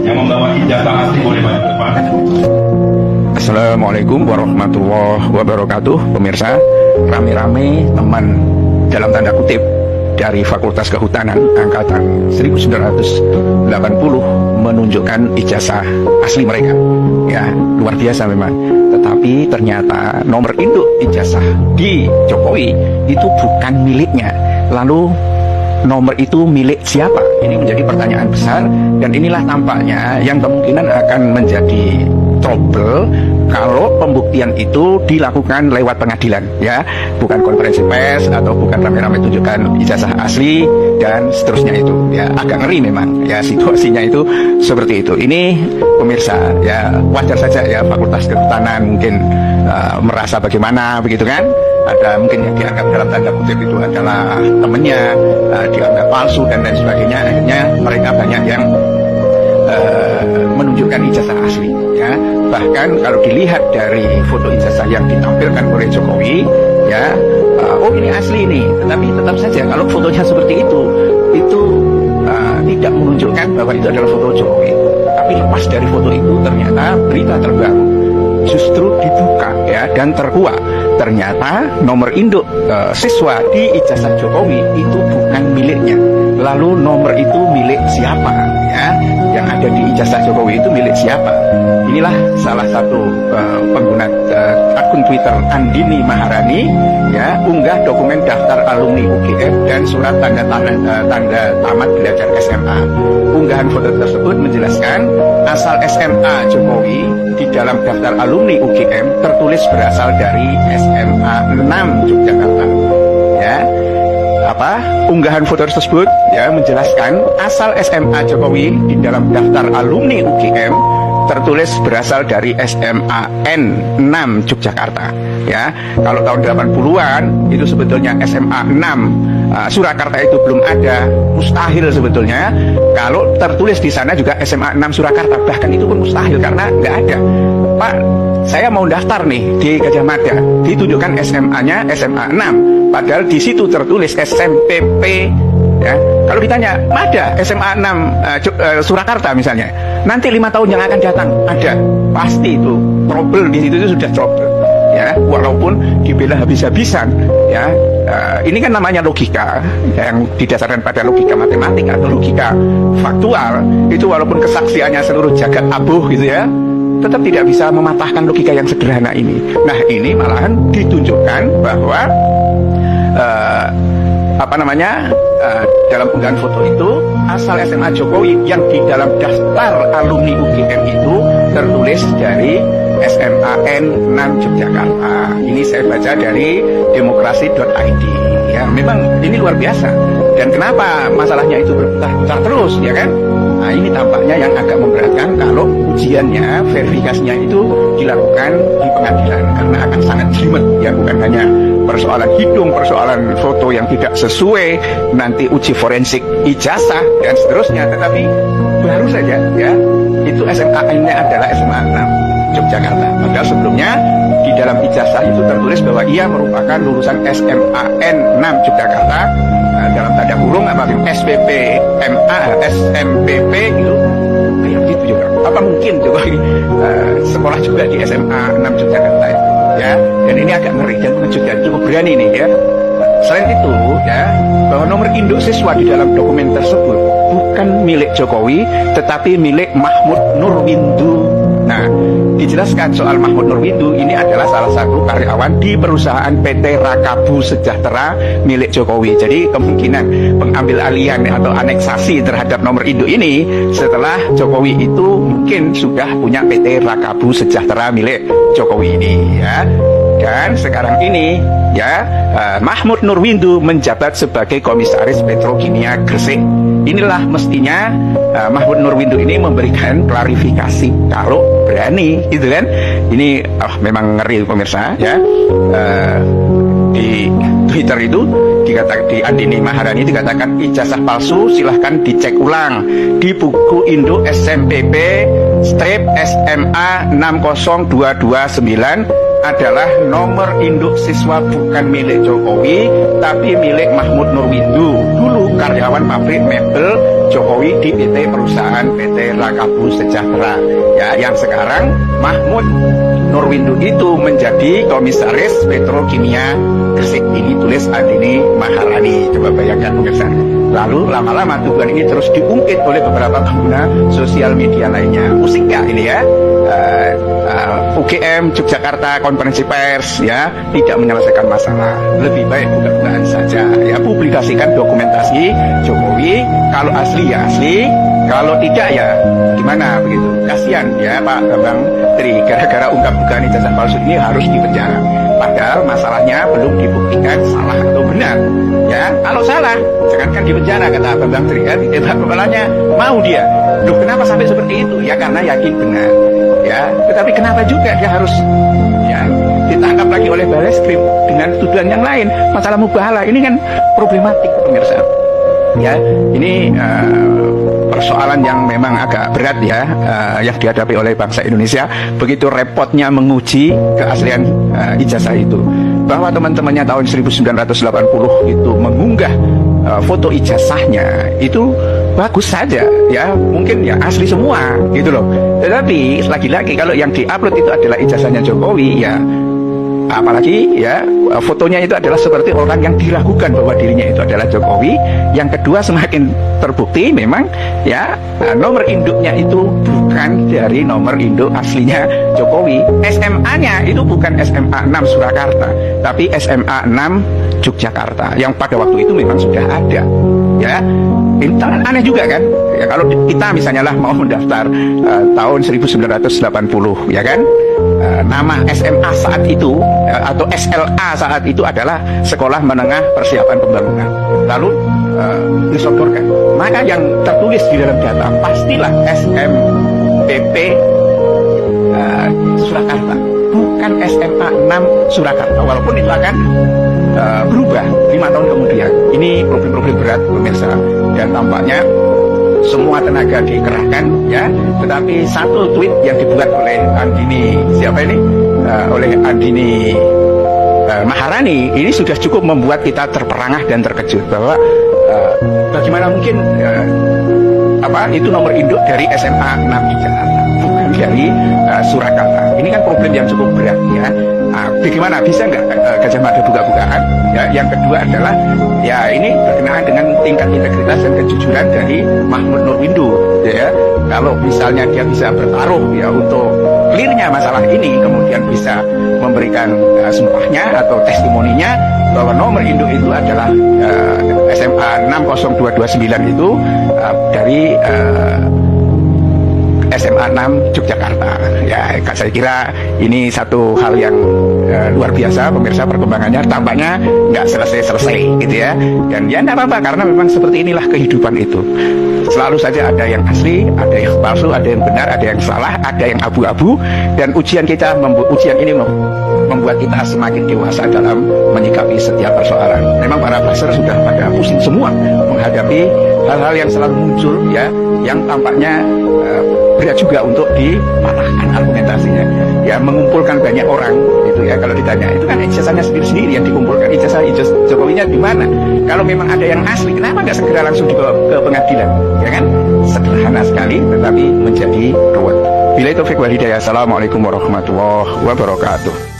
Yang membawa ijazah asli boleh maju ke depan. Assalamualaikum warahmatullahi wabarakatuh. Pemirsa, rame-rame teman dalam tanda kutip dari Fakultas Kehutanan Angkatan 1980 menunjukkan ijazah asli mereka. Ya, luar biasa memang. Tetapi ternyata nomor induk ijazah di Jokowi itu bukan miliknya. Lalu nomor itu milik siapa? Ini menjadi pertanyaan besar, dan inilah tampaknya yang kemungkinan akan menjadi trouble kalau pembuktian itu dilakukan lewat pengadilan, ya, bukan konferensi pers atau bukan rame-rame tunjukkan ijazah asli dan seterusnya itu, ya, agak ngeri memang, ya, situasinya itu seperti itu. Ini pemirsa, ya, wajar saja ya Fakultas Kehutanan mungkin merasa bagaimana begitu kan? Ada mungkin yang dianggap dalam tanda kutip itu adalah temennya, dianggap palsu dan lain sebagainya. Akhirnya mereka banyak yang menunjukkan ijazah asli, ya. Bahkan kalau dilihat dari foto ijazah yang ditampilkan oleh Jokowi, ya, oh ini asli ini, tetapi tetap saja kalau fotonya seperti itu tidak menunjukkan bahwa itu adalah foto Jokowi. Tapi lepas dari foto itu ternyata berita terbaru justru dibuka, ya, dan terkuak. Ternyata nomor induk siswa di ijazah Jokowi itu bukan miliknya. Lalu nomor itu milik siapa, ya? Yang ada di ijazah Jokowi itu milik siapa? Inilah salah satu pengguna akun Twitter Andini Maharani, ya, unggah dokumen daftar alumni UGM dan surat tanda tamat belajar SMA. Unggahan foto tersebut menjelaskan asal SMA Jokowi di dalam daftar alumni UGM tertulis berasal dari SMA 6 Yogyakarta, ya. Unggahan foto tersebut, ya, menjelaskan asal SMA Jokowi di dalam daftar alumni UGM tertulis berasal dari SMA N6 Yogyakarta, ya. Kalau tahun 80-an itu sebetulnya SMA 6 Surakarta itu belum ada, mustahil sebetulnya kalau tertulis di sana juga SMA 6 Surakarta, bahkan itu pun mustahil karena nggak ada. Pak, saya mau daftar nih di Gajah Mada, ditunjukkan SMA-nya SMA 6, padahal di situ tertulis SMPP, ya. Kalau ditanya, ada SMA 6 Surakarta misalnya, nanti 5 tahun yang akan datang ada, pasti itu trouble di situ, itu sudah trouble, ya, walaupun dibela habis-habisan, ya. Ini kan namanya logika yang didasarkan pada logika matematik atau logika faktual. Itu walaupun kesaksiannya seluruh jagat abuh gitu, ya, tetap tidak bisa mematahkan logika yang sederhana ini. Nah, ini malahan ditunjukkan bahwa dalam unggahan foto itu asal SMA Jokowi yang di dalam daftar alumni UGM itu tertulis dari SMA N6 Yogyakarta. Ini saya baca dari demokrasi.id, ya. Memang ini luar biasa. Dan kenapa masalahnya itu berputar-putar terus, ya kan? Nah, ini tampaknya yang agak memberatkan kalau ujiannya, verifikasinya itu dilakukan di pengadilan, karena akan sangat jelimet, ya, bukan hanya persoalan hidung, persoalan foto yang tidak sesuai, nanti uji forensik ijazah dan seterusnya, tetapi baru saja, ya, itu SMA-nya adalah SMA 6 Yogyakarta. Padahal sebelumnya di dalam ijazah itu tertulis bahwa ia merupakan lulusan SMA N6 Yogyakarta, dalam tanda kurung SPP MA SMPP gitu. Kayak gitu juga. Apa mungkin juga sekolah juga di SMA 6 Yogyakarta itu, ya. Dan ini agak ngeri dan mengejutkan, cukup berani nih, ya. Selain itu, ya, bahwa nomor induk siswa di dalam dokumen tersebut bukan milik Jokowi, tetapi milik Mahmud Nurwindu. Nah, dijelaskan soal Mahmud Nurwindu ini adalah salah satu karyawan di perusahaan PT Rakabu Sejahtera milik Jokowi. Jadi kemungkinan pengambil alihan atau aneksasi terhadap nomor induk ini setelah Jokowi itu mungkin sudah punya PT Rakabu Sejahtera milik Jokowi ini, ya. Dan sekarang ini, ya, Mahmud Nurwindu menjabat sebagai Komisaris Petrokimia Gresik. Inilah mestinya Mahmud Nurwindu ini memberikan klarifikasi kalau berani, gitu kan? Ini memang ngeri pemirsa, ya. Di Twitter itu dikatakan, di Andini Maharani dikatakan ijazah palsu, silahkan dicek ulang di buku induk SMPP strip SMA 60229 adalah nomor induk siswa bukan milik Jokowi tapi milik Mahmud Nurwindu. Dulu karyawan pabrik mebel Jokowi di perusahaan PT Lakabu Sejahtera. Ya, yang sekarang Mahmud Nurwindu itu menjadi komisaris Petrokimia Gresik. Ini tulis Andini Maharani. Coba bayangkan pemirsa. Lalu lama-lama tuduhan ini terus diungkit oleh beberapa pengguna sosial media lainnya. Pusing nggak ini ya? UGM Yogyakarta konferensi pers ya tidak menyelesaikan masalah, lebih baik buka-bukaan saja ya, publikasikan dokumentasi Jokowi, kalau asli ya asli, kalau tidak ya gimana begitu. Kasihan ya Pak Bambang Tri, gara-gara ungkap-ungkapan ijazah palsu ini harus dipenjara, padahal masalahnya belum dibuktikan salah atau benar ya. Kalau salah jangankan dipenjara, kata Bambang Tri ya, ditembak kepalanya mau dia. Loh, kenapa sampai seperti itu? Ya karena yakin benar ya, tetapi kenapa juga dia harus ya ditangkap lagi oleh Barreskrim dengan tuduhan yang lain, masalah mubahalah. Ini kan problematik pemirsa ya. Ini persoalan yang memang agak berat ya, yang dihadapi oleh bangsa Indonesia. Begitu repotnya menguji keaslian ijazah itu, bahwa teman-temannya tahun 1980 itu mengunggah foto ijazahnya itu bagus saja ya, mungkin ya asli semua gitu loh. Tetapi lagi-lagi kalau yang diupload itu adalah ijazahnya Jokowi ya, apalagi ya fotonya itu adalah seperti orang yang diragukan bahwa dirinya itu adalah Jokowi. Yang kedua, semakin terbukti memang ya nomor induknya itu bukan dari nomor induk aslinya Jokowi. SMA-nya itu bukan SMA 6 Surakarta, tapi SMA 6 Yogyakarta yang pada waktu itu memang sudah ada ya. Ini aneh juga kan ya, kalau kita misalnya lah mau mendaftar tahun 1980 ya kan, nama SMA saat itu atau SLA saat itu adalah Sekolah Menengah Persiapan Pembangunan, lalu disodorkan, maka yang tertulis di dalam data pastilah SMPP Surakarta, bukan SMA 6 Surakarta, walaupun itu akan berubah 5 tahun kemudian. Ini problem-problem berat pemirsa, dan tampaknya semua tenaga dikerahkan ya, tetapi satu tweet yang dibuat oleh Andini oleh Andini Maharani ini sudah cukup membuat kita terperangah dan terkejut bahwa bagaimana mungkin itu nomor induk dari SMA 6 di Jakarta, bukan dari Surakarta. Ini kan problem yang cukup berat ya. Bagaimana bisa nggak Gajah Mada buka-bukaan ya? Yang kedua adalah ya ini berkenaan dengan tingkat integritas dan kejujuran dari Mahmud Nurwindu ya. Kalau misalnya dia bisa bertaruh ya untuk clearnya masalah ini, kemudian bisa memberikan sumpahnya atau testimoninya bahwa nomor induk itu adalah SMA 60229 itu dari SMA 6 Yogyakarta ya. Saya kira ini satu hal yang luar biasa pemirsa, perkembangannya tampaknya nggak selesai-selesai gitu ya. Dan ya nggak apa-apa, karena memang seperti inilah kehidupan itu. Selalu saja ada yang asli, ada yang palsu, ada yang benar, ada yang salah, ada yang abu-abu. Dan ujian ini membuat kita semakin dewasa dalam menyikapi setiap persoalan. Memang para buzzer sudah pada pusing semua menghadapi hal-hal yang selalu muncul ya, yang tampaknya berat juga untuk dipatahkan argumentasinya ya, mengumpulkan banyak orang itu ya. Kalau ditanya itu kan ijazahnya sendiri-sendiri yang dikumpulkan, ijazah Jokowinya di mana? Kalau memang ada yang asli, kenapa nggak segera langsung dibawa ke pengadilan ya kan? Sederhana sekali tetapi menjadi ruwet. Billahi taufik wal hidayah. Assalamualaikum warahmatullahi wabarakatuh.